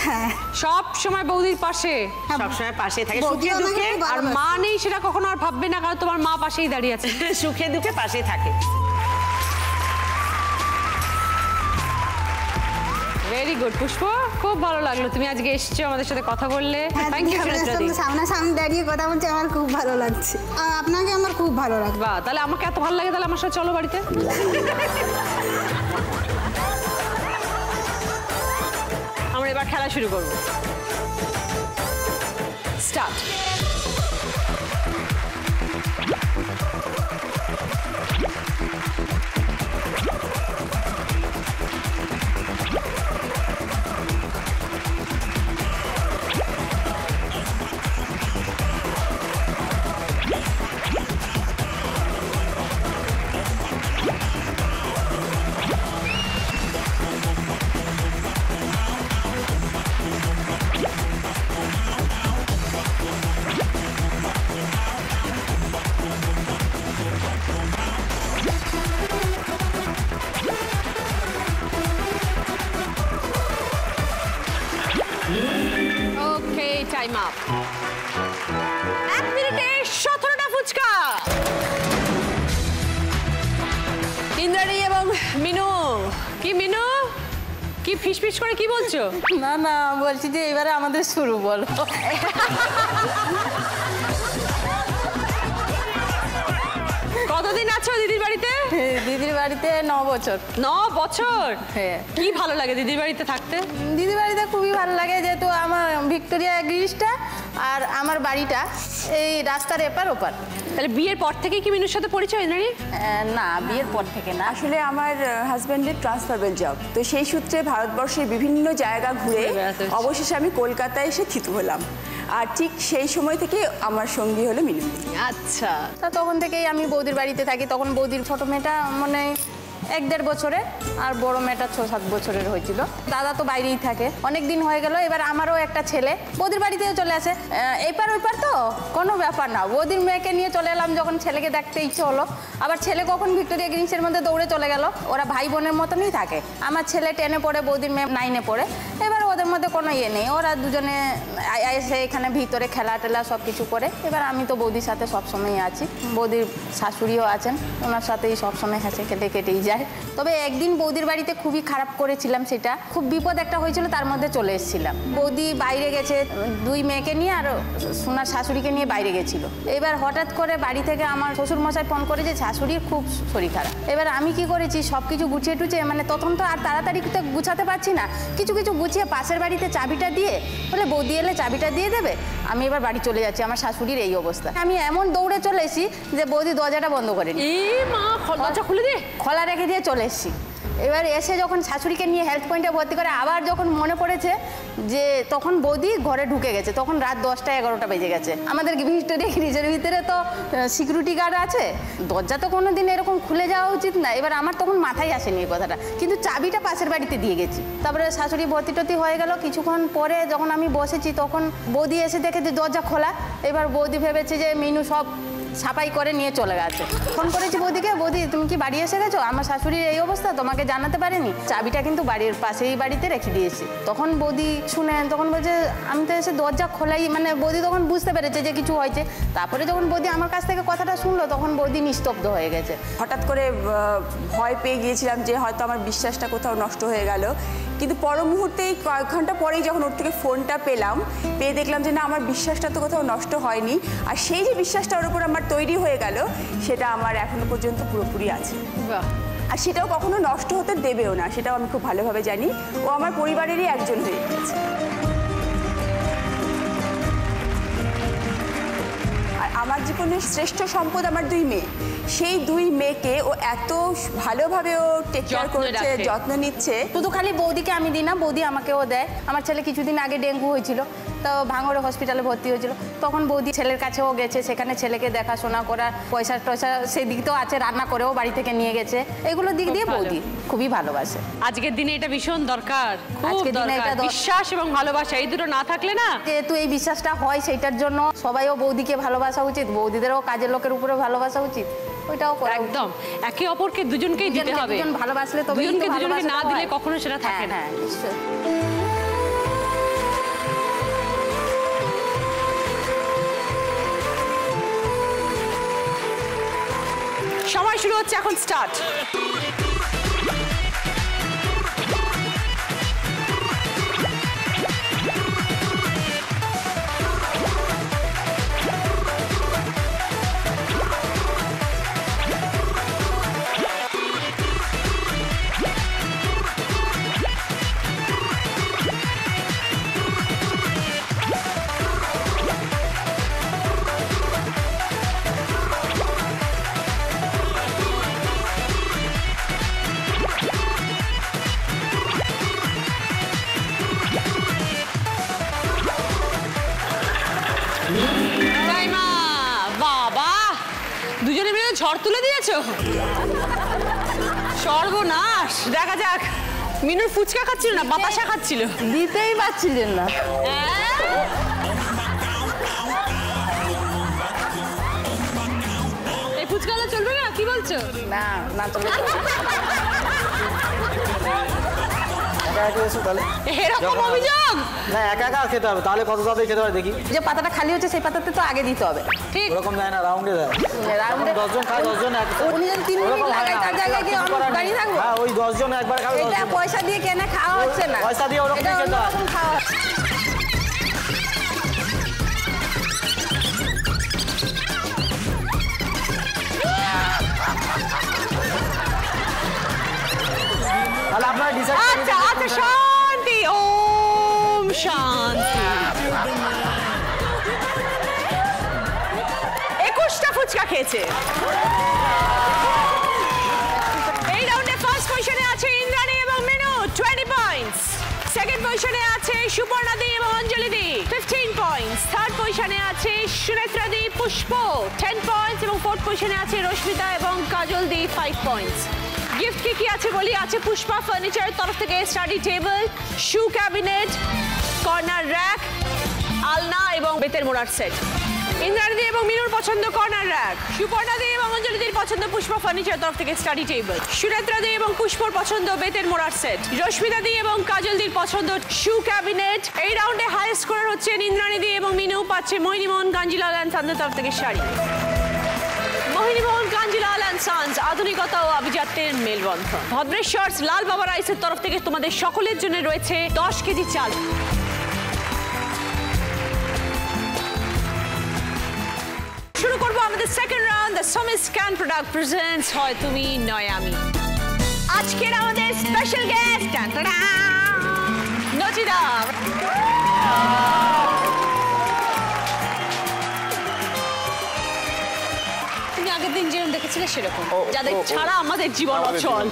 হ্যাঁ সব সময় বৌদির পাশে, সবসময় পাশে থাকে, বৌদি সুখে আমাকে দুঃখে। খুব আর মা নেই সেটা কখনো আর ভাববে না, কারণ তোমার মা পাশেই দাঁড়িয়ে আছে। সুখে দুঃখে পাশে থাকে। ভেরি গুড পুষ্প, খুব ভালো লাগলো তুমি আজকে এসছো, আমাদের সাথে কথা বললে। হ্যাঁ, থ্যাংক ইউ আপনার সুনেত্রাদি। সঙ্গে সামনাসামনি দাঁড়িয়ে কথা বলছি, আমার খুব ভালো লাগছে। আর আপনাকে আমার খুব ভালো লাগছে। বাহ, তাহলে আমাকে এত ভালো লাগে, তাহলে আমার সাথে চলো বাড়িতে। আমরা এবার খেলা শুরু করবো। স্টার্ট। ওকে, টাইম আপ। 1 মিনিটে 17টা ফুচকা। ইন্দ্রাণী এবং মিনু। কি মিনু, কি ফিসফিস করে কি বলছো? না না, বলছি যে এবারে আমাদের শুরু বলো। কতদিন আছো দিদির বাড়িতে? দিদির বাড়িতে 9 বছর। 9 বছর? হ্যাঁ। কি ভালো লাগে দিদির বাড়িতে থাকতে? দিদির বাড়িতে খুবই ভালো লাগে, যেহেতু আমার ভিক্টোরিয়া গ্রিজটা আর আমার বাড়িটা এই রাস্তার এপার ওপার। তাহলে বিয়ের পর থেকে কি মিনুর সাথে পরিচয় ইন্দ্রাণী? না, বিয়ের পর থেকে না। আসলে আমার হাজব্যান্ডের ট্রান্সফারেবল জব, তো সেই সূত্রে ভারতবর্ষের বিভিন্ন জায়গা ঘুরে বেড়াতে এসেছি। অবশেষে আমি কলকাতায় এসে থিতু হলাম। আর ঠিক সেই সময় থেকে আমার সঙ্গী হলো মিনুদি। আচ্ছা, তা তখন থেকেই আমি বৌদির বাড়িতে থাকি। তখন বৌদির ছোট মেয়েটা মানে 1-1.5 বছরের, আর বড় মেয়েটা 6-7 বছরের হয়েছিল। দাদা তো বাইরেই থাকে, অনেক দিন হয়ে গেল। এবার আমারও একটা ছেলে বৌদির বাড়িতেও চলে আসে, এপার ওইপার তো কোনো ব্যাপার না। বৌদির মেয়েকে নিয়ে চলে এলাম, যখন ছেলেকে দেখতে ইচ্ছে হলো। আবার ছেলে কখন ভিক্টোরিয়া গ্রিন্সের মধ্যে দৌড়ে চলে গেল। ওরা ভাই বোনের মতনই থাকে। আমার ছেলে 10-এ পড়ে, বৌদির মেয়ে 9-এ পড়ে। এবার ওদের মধ্যে কোনো ইয়ে নেই, ওরা দুজনে এসে এখানে ভিতরে খেলা টেলা সব কিছু করে। এবার আমি তো বৌদির সাথে সবসময়ই আছি, বৌদির শাশুড়িও আছেন, ওনার সাথেই সবসময় হেসে কেটে কেটেই যায়। তবে একদিন বৌদির বাড়িতে খুবই খারাপ করেছিলাম, সেটা খুব বিপদ একটা হয়েছিল, তার মধ্যে চলে এসেছিলাম। বৌদি বাইরে গেছে 2 মেয়েকে নিয়ে, আর সোনার শাশুড়িকে নিয়ে বাইরে গেছিল। এবার হঠাৎ করে বাড়ি থেকে আমার শ্বশুর মশাই ফোন করে যে শাশুড়ির খুব শরীর খারাপ। এবার আমি কি করেছি, সব কিছু গুছিয়ে টুছিয়ে, মানে তখন তো আর তাড়াতাড়ি তো গুছাতে পারছি না, কিছু কিছু গুছিয়ে পাশের বাড়িতে চাবিটা দিয়ে বলে বৌদি এলে চাবিটা দিয়ে দেবে। আমি এবার বাড়ি চলে যাচ্ছি, আমার শাশুড়ির এই অবস্থা। আমি এমন দৌড়ে চলে এসেছি যে বৌদি দরজাটা বন্ধ করেনি, মা দরজা খুলে দে, খোলা রেখে দিয়ে চলে এসেছি। এবার এসে যখন শাশুড়িকে নিয়ে হেলথ পয়েন্টে ভর্তি করে, আবার যখন মনে পড়েছে যে তখন বৌদি ঘরে ঢুকে গেছে, তখন রাত 10টা-11টা বেজে গেছে। আমাদের ভিক্টোরিয়া গ্রিজের ভিতরে তো সিকিউরিটি গার্ড আছে, দরজা তো কোনো দিন এরকম খুলে যাওয়া উচিত না। এবার আমার তখন মাথায় আসেনি এই কথাটা, কিন্তু চাবিটা পাশের বাড়িতে দিয়ে গেছি। তারপরে শাশুড়ি ভর্তি টর্তি হয়ে গেল। কিছুক্ষণ পরে যখন আমি বসেছি, তখন বৌদি এসে দেখে যে দরজা খোলা। এবার বৌদি ভেবেছে যে মিনু সব ছাপাই করে নিয়ে চলে গেছে। ফোন করেছি বৌদিকে, বৌদি তুমি কি বাড়ি এসে গেছো, আমার শাশুড়ির এই অবস্থা, তোমাকে জানাতে পারেনি। চাবিটা কিন্তু বাড়ির পাশেই বাড়িতে রেখে দিয়েছি। তখন বৌদি শুনে তখন বলছে আমি তো এসে দরজা খোলাই, মানে বৌদি তখন বুঝতে পেরেছে যে কিছু হয়েছে। তারপরে যখন বৌদি আমার কাছ থেকে কথাটা শুনলো, তখন বৌদি নিস্তব্ধ হয়ে গেছে। হঠাৎ করে ভয় পেয়ে গিয়েছিলাম যে হয়তো আমার বিশ্বাসটা কোথাও নষ্ট হয়ে গেল, কিন্তু পর মুহূর্তেই কয়েক ঘন্টা পরেই যখন ওর থেকে ফোনটা পেয়ে দেখলাম যে না, আমার বিশ্বাসটা তো কোথাও নষ্ট হয়নি। আর সেই যে বিশ্বাসটা ওর উপর আমার তৈরি হয়ে গেল, সেটা আমার এখনো পর্যন্ত পুরোপুরি আছে। আর সেটাও কখনো নষ্ট হতে দেবেও না, সেটাও আমি খুব ভালোভাবে জানি। ও আমার পরিবারেরই একজন হয়ে গেছে। আর আমার জীবনের শ্রেষ্ঠ সম্পদ আমার 2 মেয়ে। সেই 2 মেয়েকে ও এত ভালোভাবে ও টেক কেয়ার করছে, যত্ন নিচ্ছে। শুধু খালি বৌদিকে আমি দিই না, বৌদি আমাকেও দেয়। আমার ছেলে কিছুদিন আগে ডেঙ্গু হয়েছিল, তো ভাঙড়ে হসপিটালে ভর্তি হয়েছিল, তখন বৌদি ছেলের কাছেও গেছে, সেখানে ছেলেকে দেখাশোনা করা, পয়সা টয়সা সেই দিক তো আছে, রান্না করেও বাড়ি থেকে নিয়ে গেছে। এগুলো দিক দিয়ে বৌদি খুবই ভালোবাসে। আজকের দিনে এটা ভীষণ দরকার, খুব দরকার। বিশ্বাস এবং ভালোবাসা এই দুটো না থাকলে না, যেহেতু এই বিশ্বাসটা হয় সেইটার জন্য সবাইও বৌদিকে ভালোবাসা উচিত, বৌদিদেরও কাজের লোকের উপরে ভালোবাসা উচিত, ওইটাও করা একদম। একে অপরকে দুজনকেই দিতে হবে, দুজন ভালোবাসলে তবে দুজনকে না দিলে কখনো সেটা থাকে না। হ্যাঁ নিশ্চয়ই। সময় শুরু হচ্ছে এখন, স্টার্ট। বাবা, দুজনে মিলে ঝড় তুলে দিয়েছো, সর্বনাশ। দেখা যাক, মিনুর ফুচকা খাচ্ছিল না, বাতাসা খাচ্ছিল, দিতেই পারছিলেন না। এই ফুচকা চলবে না, কি বলছো? না না চলবে। এরকম অভিযোগ না, একা একা খেতে হবে, তাহলে কত তাড়াতাড়ি খেতে হবে দেখি। যে পাতাটা খালি হচ্ছে সেই পাতাতে তো আগে দিতে হবে। ঠিক ওরকম দেয় না, রাউন্ডে দেয়। রাউন্ডে 10 জন খায়, 10 জন উনি যদি 3 মিনিট লাগায় তার জায়গায় কি আমরা দাঁড়িয়ে থাকবো? হ্যাঁ, ওই 10 জন একবার খাবে। এটা পয়সা দিয়ে কেনা খাওয়া হচ্ছে না, পয়সা দিয়ে ওরকম খেতে হয়। খাওয়া। তাহলে আপনারা ডিসাইড করুন। আচ্ছা আচ্ছা, শান্তি, ওম শান্তি। 21টা ফুচকা খেয়েছে। এই রাউন্ডে ফার্স্ট পজিশনে আছে ইন্দ্রাণী এবং মিনু, 20 পয়েন্টস। সেকেন্ড পজিশনে আছে সুপর্ণা দি এবং অঞ্জলি দি, 15 পয়েন্টস। থার্ড পজিশনে আছে সুনেত্রা দি, পুষ্প, 10 পয়েন্টস। এবং ফোর্থ পজিশনে আছে রশ্মিতা এবং কাজল দি, 5 পয়েন্টস। গিফট কি আছে বলি, আছে পুষ্পা ফার্নিচারের তরফ থেকে স্টাডি টেবিল, শু ক্যাবিনেট, কর্নার র্যাক, আলনা এবং বেতের মোড়ার সেট। ইন্দ্রাণী এবং মিনুর পছন্দ কর্নার র্যাক, সুপর্ণা দি এবং অঞ্জলিদির পছন্দ পুষ্পা ফার্নিচারের তরফ থেকে স্টাডি টেবিল, সুনেত্রা দি এবং পুষ্পর পছন্দ বেতের মোড়ার সেট, রশ্মিতা দি এবং কাজল দির পছন্দ শু ক্যাবিনেট। এই রাউন্ডে হাই স্কোরার হচ্ছেন ইন্দ্রাণী দি এবং মিনু, পাচ্ছে মোহিনীমোহন কাঞ্জিলাল অ্যান্ড সন্সের তরফ থেকে শাড়ি। মোহিনীমোহন কাঞ্জিলাল অ্যান্ড সন্স, আধুনিকতা ও আভিজাত্যের মেলবন্ধন। ভদ্রেশ্বর লাল বাবা রাইসের তরফ থেকে তোমাদের সকলের জন্য রয়েছে 10 কেজি চাল। শুরু করবো আমাদের সেকেন্ড রাউন্ড। দ্য সমিস ক্যান প্রোডাক্ট প্রেজেন্টস হয় তুমি নয় আমি। আজকের আমাদের স্পেশাল গেস্ট নচিদা। আগের দিন যেরকম দেখেছিলে সেরকম, যাদের ছাড়া আমাদের জীবন অচল,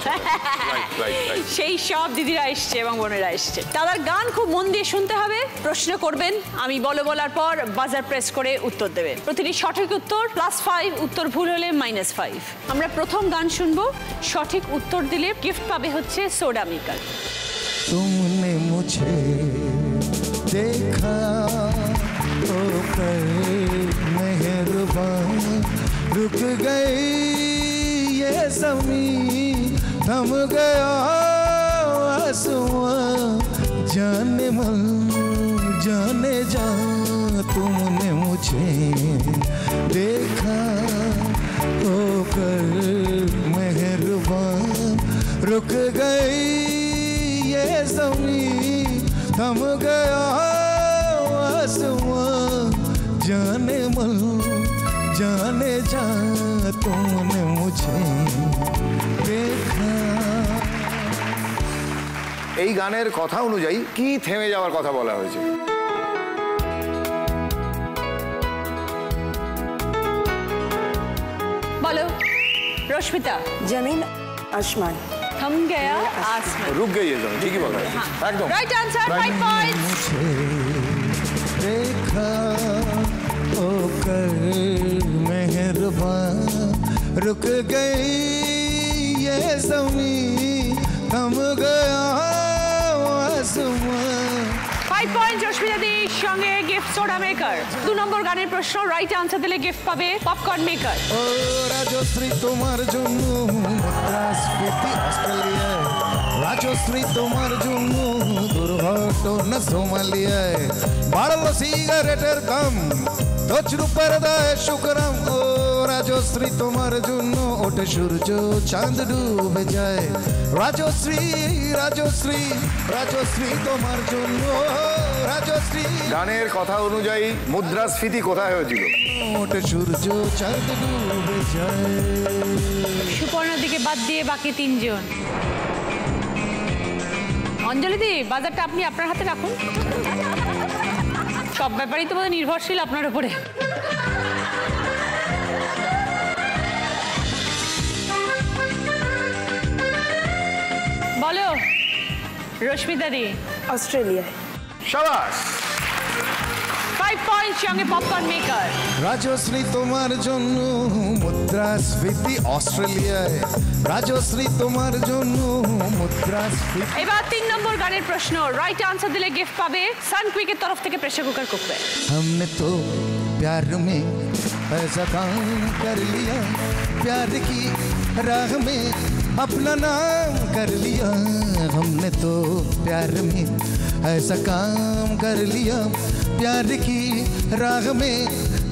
সেই সব দিদিরা এসছে এবং বোনেরা এসছে। তাদের গান খুব মন দিয়ে শুনতে হবে, প্রশ্ন করবেন, আমি বলার পর বাজার প্রেস করে উত্তর দেবেন। প্রতিটি সঠিক উত্তর +5, উত্তর ভুল হলে -5। আমরা প্রথম গান শুনবো, সঠিক উত্তর দিলে গিফট পাবে হচ্ছে সোডা মেকার। तुमने मुझे देखा तो कर मेहरबान, रुक गई ये ज़मीं, थम गया आसमां, जाने मन जाने जा, तुमने मुझे देखा तो कर मेहरबान, रुक गई ये ज़मीं, थम गया आसमां, जाने मन जाने जा, तुमने मुझे देखा। এই গানের কথা অনুযায়ী কি থেমে যাওয়ার কথা বলা হয়েছে? रश्मिता जमीन आसमान थम गया आसमान रुक गई है जमीन, ठीक ही बोला है एकदम राइट आंसर 5 पॉइंट्स देखा ओ कर मेहरबान रुक गई ये ज़मीं थम गया आसमान 5 পয়েন্ট রশ্মিতা দি সঙ্গে গিফট সোডা মেকার 2 নম্বর গানের প্রশ্ন রাইট আনসার দিলে গিফট পাবে পপকর্ন মেকার ও রাজশ্রী তোমার জন্য মুদ্রাস্ফীতি অস্ট্রেলিয়ায় রাজশ্রী তোমার জন্য দুর্ঘটনা সোমালিয়ায় বাড়লো সিগারেটের দাম 10 রুপির দায় শুকরাম ও রাজশ্রী তোমার জন্য ওঠে সূর্য চাঁদ ডুবে যায় রাজশ্রী রাজশ্রী রাজশ্রী তোমার জন্য রাজশ্রী গানের কথা অনুযায়ী মুদ্রাস্ফীতি কোথায় হয়েছিল? ওঠে সূর্য চাঁদ ডুবে যায় সুপর্ণার দিকে বাদ দিয়ে বাকি 3 জন অঞ্জলি দি বাজারটা আপনি আপনার হাতে রাখুন সব ব্যাপারেই তো বোধহয় নির্ভরশীল আপনার উপরে বলো রশ্মিতা দি অস্ট্রেলিয়ায় শাবাশ 5 পয়েন্ট সঙ্গে পপকর্ন মেকার রাজশ্রী তোমার জন্য মুদ্রাস্ফীতি অস্ট্রেলিয়ায় রাজশ্রী তোমার জন্য মুদ্রাস্ফীতি এবার 3 নম্বর গানের প্রশ্ন রাইট আনসার দিলে গিফট পাবে সানকুইকের তরফ থেকে প্রেসার কুকার কুকওয়্যার हमने तो प्यार में ऐसा काम कर लिया प्यार की राह में अपना नाम कर लिया हमने तो प्यार में ऐसा काम कर लिया प्यार की राह में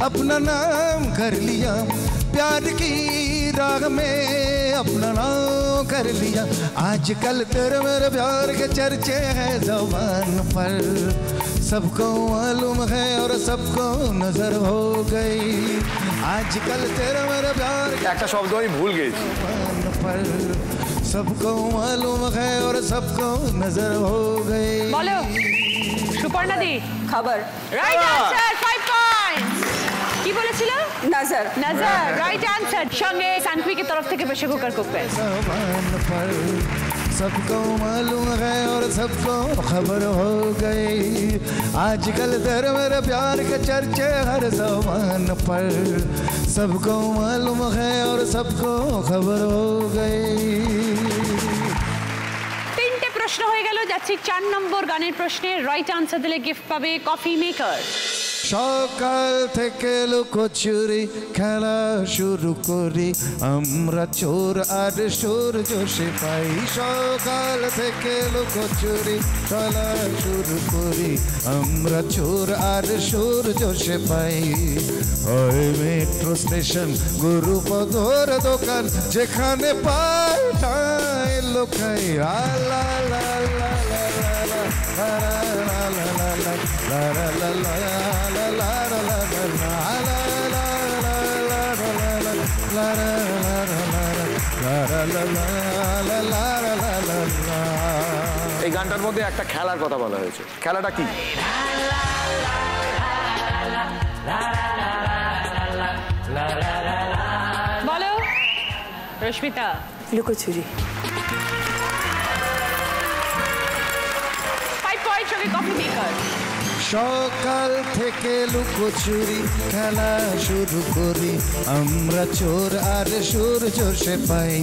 अपना नाम कर लिया प्यार की राह में अपना नाम कर लिया आजकल तेरे मेरे प्यार के चर्चे हैं ज़बान पर सबको मालूम है और सबको नजर हो गई आजकल तेरे मेरे प्यार একটা শব্দ আমি ভুল গেছি ज़बान पर सबको मालूम है और सबको नजर हो गई বলো সুপর্ণা দি খাবার রাইট আনসার 5 পয়েন্টস কি বলেছিল নজর নজর রাইট আনসার সঙ্গে সানকুইকের তরফ থেকে প্রেসার কুকার কুকওয়্যার ज़बान पर सबको मालूम है और सबको खबर हो गई आजकल तेरे मेरे प्यार के चर्चे हर ज़बान पर सबको मालूम है और सबको खबर हो गई তিনটে প্রশ্ন হয়ে গেল যাচ্ছি 4 নম্বর গানের প্রশ্নে রাইট আনসার দিলে গিফট পাবে কফি মেকার সকাল থেকে লুকোচুরি খেলা শুরু করি আমরা চোর আর সূর্য সে পাই সকাল থেকে লুকোচুরি খেলা শুরু করি আমরা চোর আর সূর্য সে পাই ওই মেট্রো স্টেশন গুরুপদর দোকান যেখানে পাই ঠাই লোকাই আলা লা লা লা লা লা লা লা লা লা লা এই গানটার মধ্যে একটা খেলার কথা বলা হয়েছে খেলাটা কি বলো রশ্মিতা লুকোচুরি 5 পয়েন্ট সঙ্গে কফি মেকার সকাল থেকে লুকোচুরি খেলা শুরু করি আমরা চোর আর সূর্য সে পাই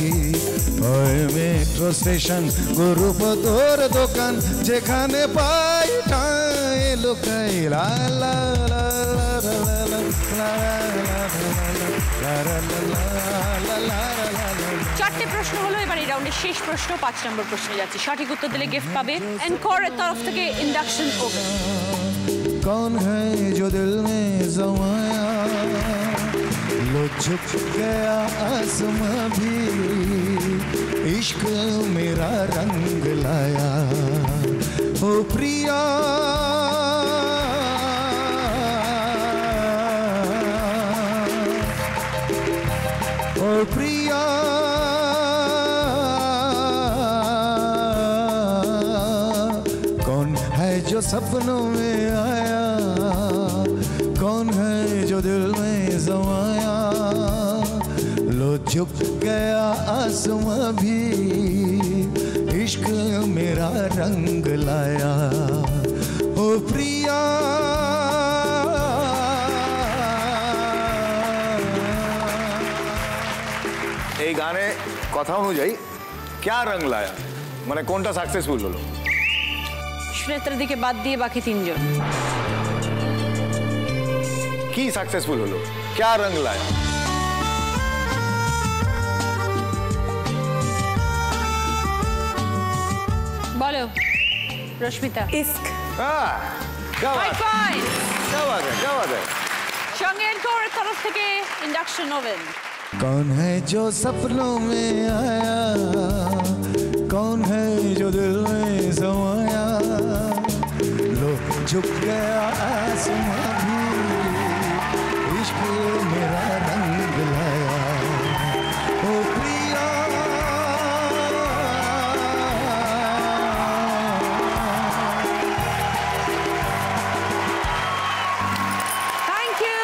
ওই মেট্রো স্টেশন গুরুপদর দোকান যেখানে পাই ঠাই লোকাই লা লা লা লা লা চারটে প্রশ্ন হলো এবার এই রাউন্ডের শেষ প্রশ্ন 5 নম্বর প্রশ্নে যাচ্ছি সঠিক উত্তর দিলে গিফট পাবে এনকোরের তরফ থেকে ইন্ডাকশন ওভেন कौन है जो दिल में समाया लो झुक गया आसमां भी इश्क मेरा रंग लाया ओ प्रिया ओ प्रिया कौन है जो सपनों में आया कौन है जो दिल में समाया लो झुक गया आसमां भी इश्क मेरा रंग लाया ओ प्रिया এই গানে কথা অনুযায়ী क्या रंग लाया মানে কোনটা সাকসেসফুল হলো সুনেত্রার দিকে বাদ দিয়ে বাকি তিনজন কি সাকসেসফুল হলো क्या रंग लाया বলো রশ্মিতা ইস্ক क्या बात है क्या बात है क्या बात है সঙ্গে এনকোর তরফ থেকে ইন্ডাকশন ওভেন कौन है जो सपनों में आया कौन है जो दिल में समाया लो झुक गया आसमां भी इश्क मेरा रंग लाया ओ प्रिया থ্যাংক ইউ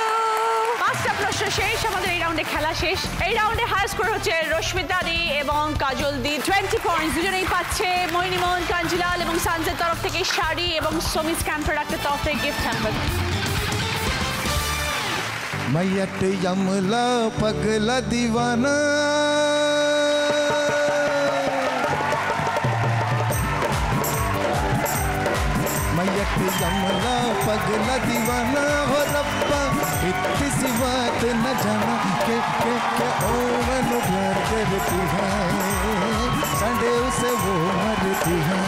পাঁচটা প্রশ্ন শেষ আমাদের এই রাউন্ডে খেলা শেষ এই রাউন্ডে হায়ার স্কোর হচ্ছে রশ্মিতা দি এবং কাজল দি 20 পয়েন্টস দুজনেই পাচ্ছে মইনিমন কাঞ্জিলাল এবং সানজের তরফ থেকে শাড়ি এবং সমিজ ক্যাম্প প্রোডাক্টের তরফ থেকে গিফট হ্যাম্পার मैयट यमला पगला दीवाना मैयट यमला पगला दीवाना हो रब्बा इतनी सी बात न जाना के ओ मनु प्यार करती है संडे उसे वो मरती है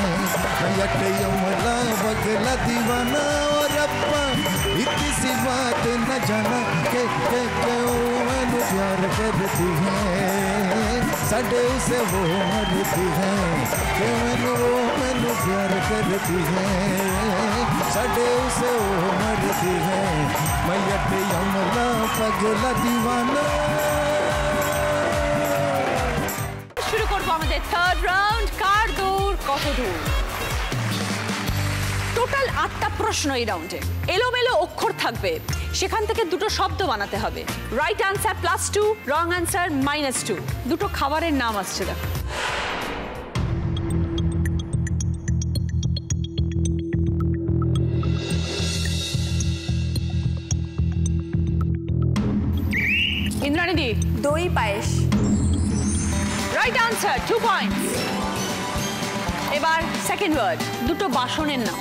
मैयट यमला पगला दीवाना हो रब्बा इतनी सी बात न जाना के ओ मनु प्यार करती है संडे उसे वो मरती है के मनु प्यार करती है संडे उसे वो मरती है मैयट यमला पगला दीवाना শুরু করবো আমাদের থার্ড রাউন্ড কার দূর কত দূর টোটাল 8টা প্রশ্ন এই রাউন্ডে এলোমেলো অক্ষর থাকবে সেখান থেকে দুটো শব্দ বানাতে হবে রাইট আনসার +2 রং আনসার -2 দুটো খাবারের নাম আসছে দেখো ইন্দ্রাণী দি দই পায়েস রাইট আনসার 2 পয়েন্টস এবার সেকেন্ড ওয়ার্ড দুটো বাসনের নাম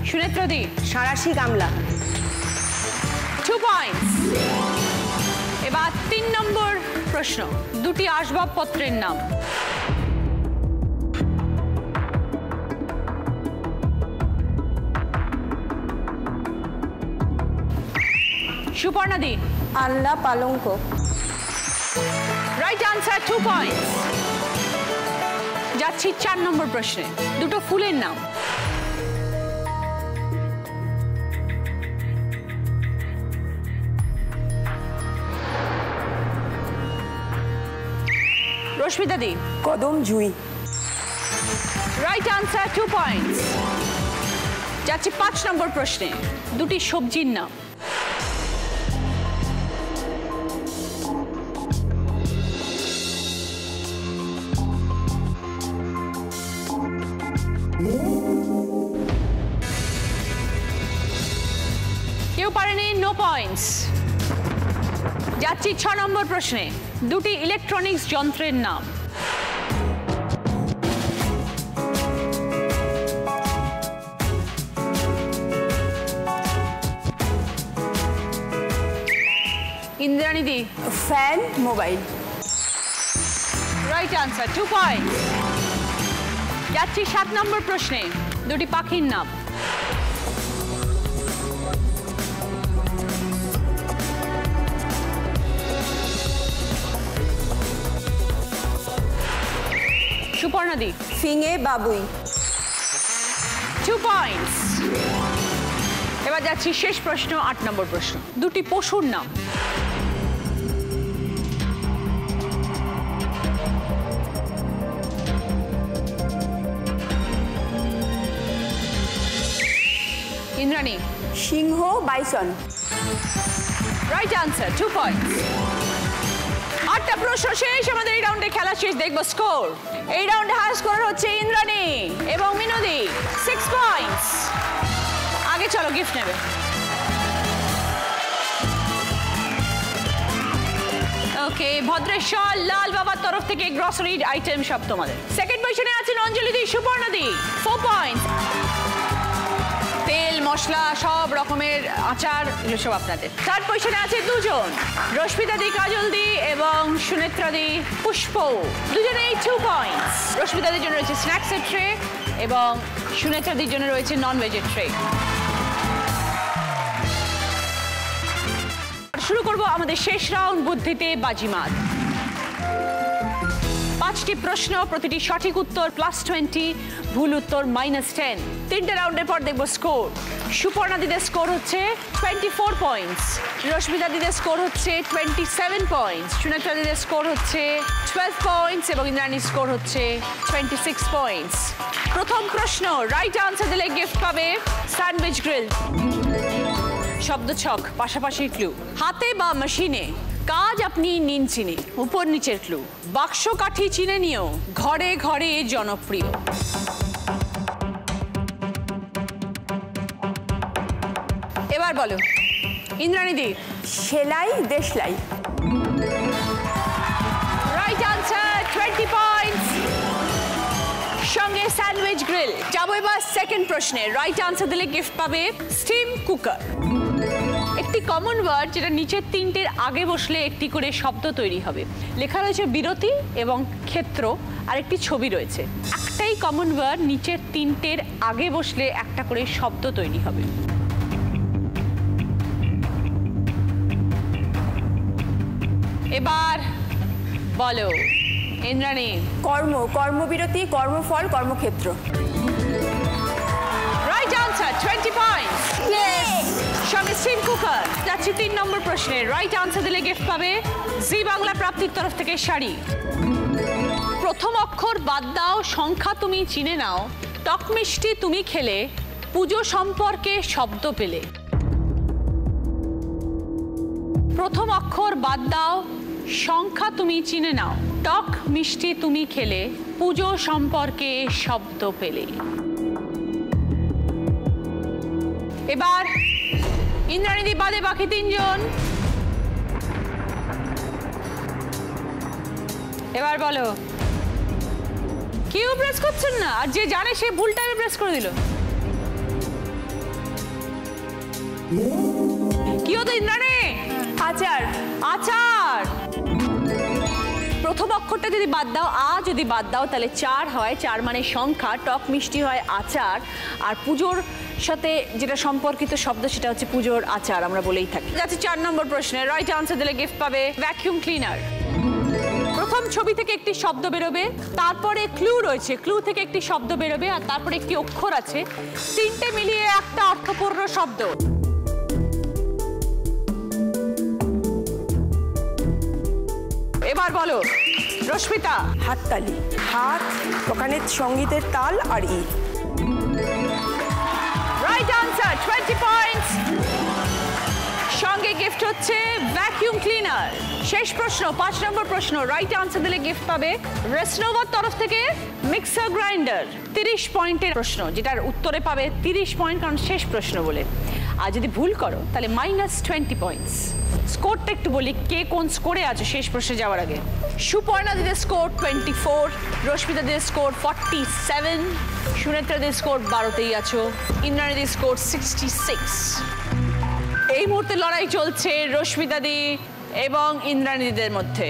সুনেত্রা দি সাঁড়াশি গামলা 2 পয়েন্টস এবার 3 নম্বর প্রশ্ন দুটি আসবাবপত্রের নাম সুপর্ণা দি আলনা পালঙ্ক রাইট আনসার 2 পয়েন্টস যাচ্ছি 4 নম্বর প্রশ্নে দুটো ফুলের নাম রশ্মিতা দি কদম জুই রাইট আনসার 2 পয়েন্টস যাচ্ছি 5 নম্বর প্রশ্নে দুটি সবজির নাম কেউ পারেনি নো পয়েন্টস যাচ্ছি 6 নম্বর প্রশ্নে দুটি ইলেকট্রনিক্স যন্ত্রের নাম ইন্দ্রাণী দি fan mobile right answer 2 points যাচ্ছি 7 নম্বর প্রশ্নে দুটি পাখির নাম সুপর্ণা দি ফিঙে বাবুই 2 পয়েন্টস এবার যাচ্ছি শেষ প্রশ্ন 8 নম্বর প্রশ্ন দুটি পশুর নাম ইন্দ্রাণী। সিংহ বাইসন। Right answer, 2 points. 8টা প্রশ্ন শেষ, আমাদের এই রাউন্ডে খেলা শেষ, দেখবো স্কোর। এই রাউন্ডে হাই স্কোর হচ্ছে ইন্দ্রাণী এবং মিনতি, 6 পয়েন্টস। আগে চলো, গিফট নেবে। ওকে, ভদ্রেশ্বর লাল বাবার তরফ থেকে গ্রসারি আইটেম সব তোমাদের। সেকেন্ড পজিশনে আছেন অঞ্জলি দি, সুপর্ণা দি, 4 পয়েন্টস। তেল মশলা সব রকমের আচার এগুলো সব আপনাদের। থার্ড পজিশনে আছে দুজন, রশ্মিতা দি, কাজল দি এবং সুনেত্রা দি, পুষ্প, দুজনেই 2 পয়েন্টস। রশ্মিতা দির জন্য রয়েছে স্ন্যাক্সের ট্রে এবং সুনেত্রা দির জন্য রয়েছে নন ভেজের ট্রে। শুরু করব আমাদের শেষ রাউন্ড, বুদ্ধিতে বাজিমাত। 5টি প্রশ্ন, প্রতিটি সঠিক উত্তর +20, ভুল উত্তর -10। 3টে রাউন্ডের পর দেখব স্কোর। সুপর্ণা দিদের স্কোর হচ্ছে 24 পয়েন্টস, রশ্মিতা দিদের স্কোর হচ্ছে 27 পয়েন্টস, সুনেত্রা দিদের স্কোর হচ্ছে 12 পয়েন্টস এবং ইন্দ্রাণীর স্কোর হচ্ছে 26 পয়েন্টস। প্রথম প্রশ্ন, রাইট আনসার দিলে গিফট পাবে স্যান্ডউইচ গ্রিল। শব্দ ছক, পাশাপাশি ক্লু। হাতে বা মেশিনে কাজ আপনি নিন চিনে, উপর নিচের ক্লু। বাক্স কাঠি চিনে নিও, ঘরে ঘরে জনপ্রিয়। এবার বলো ইন্দ্রাণী দি। সেলাই দেশলাই। Right answer, 20 points. সঙ্গে স্যান্ডউইচ গ্রিল। যাবো এবার সেকেন্ড প্রশ্নে, রাইট আনসার দিলে গিফট পাবে স্টিম কুকার। একটি কমন ওয়ার্ড যেটা নিচের 3টের আগে বসলে একটি করে শব্দ তৈরি হবে। লেখা রয়েছে বিরতি এবং ক্ষেত্র, আর একটি ছবি রয়েছে। একটাই কমন ওয়ার্ড, নিচের 3টের আগে বসলে একটা করে শব্দ তৈরি হবে। এবার বলো ইন্দ্রাণী। কর্ম, কর্মবিরতি, কর্মফল, কর্মক্ষেত্র। Right answer, 20 points. সঙ্গে স্টিম কুকার। যাচ্ছি 3 নম্বর প্রশ্নে, রাইট আনসার দিলে গিফট পাবে জি বাংলা প্রাপ্তির তরফ থেকে শাড়ি। প্রথম অক্ষর বাদ দাও, সংখ্যা তুমি চিনে নাও, টক মিষ্টি তুমি খেলে, পুজো সম্পর্কে শব্দ পেলে। প্রথম অক্ষর বাদ দাও, সংখ্যা তুমি চিনে নাও, টক মিষ্টি তুমি খেলে, পুজো সম্পর্কে শব্দ পেলে। এবার ইন্দ্রাণী দি বাদে বাকি 3 জন। এবার বলো, কেউ প্রেস করছেন না, আর যে জানে সে ভুল টাইমে প্রেস করে দিল। কি হতো ইন্দ্রাণী? আচার। আচার। প্রথম অক্ষরটা যদি বাদ দাও, যদি বাদ দাও তাহলে 4 হয়, 4 মানে সংখ্যা, টক মিষ্টি হয় আচার, আর পুজোর সাথে যেটা সম্পর্কিত শব্দ সেটা হচ্ছে পুজোর আচার, আমরা বলেই থাকি। যাচ্ছে 4 নম্বর প্রশ্নে, রাইট আনসার দিলে গিফট পাবে ভ্যাকুয়াম ক্লিনার। প্রথম ছবি থেকে একটি শব্দ বেরোবে, তারপরে ক্লু রয়েছে, ক্লু থেকে একটি শব্দ বেরোবে, আর তারপরে একটি অক্ষর আছে, 3টে মিলিয়ে একটা অর্থপূর্ণ শব্দ। এবার বলো রশ্মিতা। হাততালি। হাত, ওখানে সঙ্গীতের তাল আর ই। Right answer, 20 points. সঙ্গে গিফট হচ্ছে ভ্যাকুয়াম ক্লিনার। শেষ প্রশ্ন, 5 নম্বর প্রশ্ন, রাইট আনসার দিলে গিফট পাবে রেসনোভার তরফ থেকে মিক্সার গ্রাইন্ডার। 30 পয়েন্টের প্রশ্ন, যেটার উত্তরে পাবে 30 পয়েন্ট, কারণ শেষ প্রশ্ন বলে। আর যদি ভুল করো তাহলে -20 পয়েন্টস। স্কোরটা একটু বলি, কে কোন স্কোরে আছে শেষ প্রশ্নে যাওয়ার আগে। সুপর্ণা দিদের স্কোর 24, রশ্মিতা দিদের স্কোর 47, সুনেত্রা দিদের স্কোর 12তেই আছো, ইন্দ্রাণী দিদের স্কোর 66। এই মুহূর্তে লড়াই চলছে রশ্মিতা দি এবং ইন্দ্রাণী দিদের মধ্যে।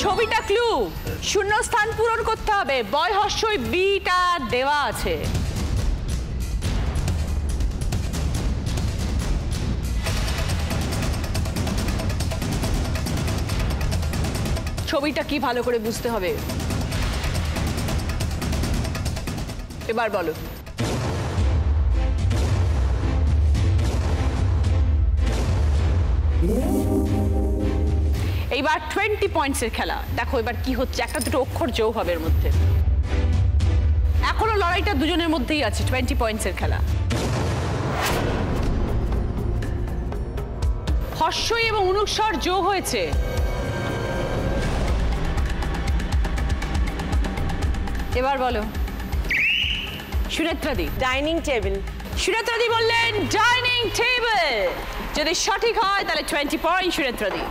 ছবিটা ক্লু, শূন্য স্থান পূরণ করতে হবে, বয় হর্ষই বিটা দেওয়া আছে। ছবিটা কি ভালো করে বুঝতে হবে। এবার বলো। এইবার 20 পয়েন্টসের খেলা। দেখো এবার কি হচ্ছে, একটা দুটো অক্ষর যোগ হবে এর মধ্যে। এখনো লড়াইটা দুজনের মধ্যেই আছে, 20 পয়েন্টসের খেলা। হর্ষই এবং অনুস্বর যোগ হয়েছে। এবার বলো সুনেত্রাদি। Dining table. সুনেত্রাদি বললেন ডাইনিং টেবিল। যদি সঠিক হয় তাহলে 20 পয়েন্ট সুনেত্রাদি।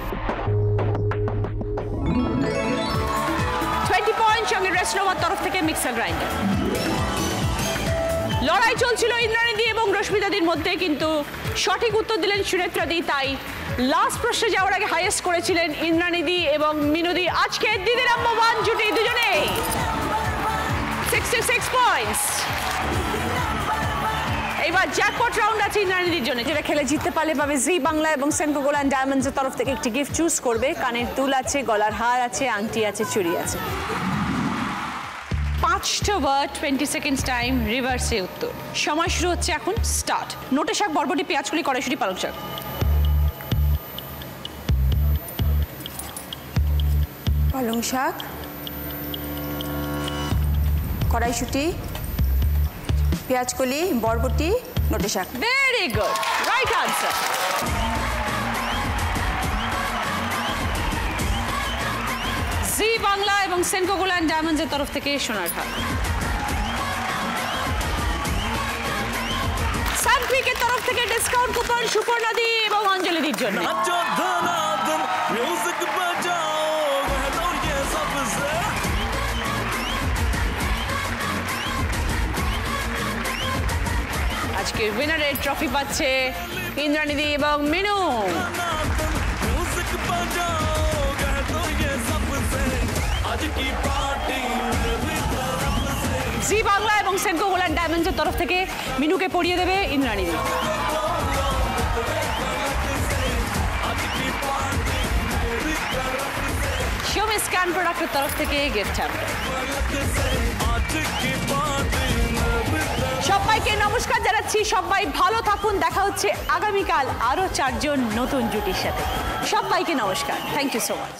20 পয়েন্ট সঙ্গে রেস্টনোভার তরফ থেকে মিক্সার গ্রাইন্ডার। লড়াই চলছিল ইন্দ্রাণীদি এবং রশ্মিতাদির মধ্যে, কিন্তু সঠিক উত্তর দিলেন সুনেত্রাদি। তাই লাস্ট প্রশ্নে যাওয়ার আগে হাইয়েস্ট করেছিলেন ইন্দ্রাণীদি এবং মিনুদি। আজকে দিদি নাম্বার 1 জুটি দুজনেই 66 পয়েন্টস। এবার জ্যাকপট রাউন্ড আছে ইন্দ্রাণীদির জন্য, যেটা খেলে জিততে পারলে পাবে জি বাংলা এবং সেনকো গোল্ড ডায়মন্ডসের তরফ থেকে একটি গিফট চুজ করবে। কানের দুল আছে, গলার হার আছে, আংটি আছে, চুড়ি আছে। 5টা ওয়ার্ড, 20 সেকেন্ডস টাইম, রিভার্সে উত্তর। সময় শুরু হচ্ছে এখন, স্টার্ট। নোটে শাক, বরবটি, পেঁয়াজকলি, কড়াইশুঁটি, পালং শাক। পালং শাক, কড়াইশুঁটি, পেঁয়াজকলি, বরবটি, নোটে শাক। Very good, right answer. Zee Bangla এবং সেনকো গোল্ড ডায়মন্ডসের তরফ থেকে সোনার হার। সানক্রিকের তরফ থেকে ডিসকাউন্ট কুপন সুপর্ণাদি এবং অঞ্জলিদির জন্য। আজকে উইনারের ট্রফি পাচ্ছে ইন্দ্রাণীদি এবং মিনু। জি বাংলা এবং সেনকো গোল্ড ডায়মন্ডসের তরফ থেকে মিনুকে পরিয়ে দেবে ইন্দ্রাণীদি। শিওমি স্ক্যান প্রোডাক্টের তরফ থেকে গিফট হ্যাম্পার। সবাইকে নমস্কার জানাচ্ছি, সবাই ভালো থাকুন। দেখা হচ্ছে আগামীকাল আরো 4 জন নতুন জুটির সাথে। সবাইকে নমস্কার, থ্যাংক ইউ সো মাচ।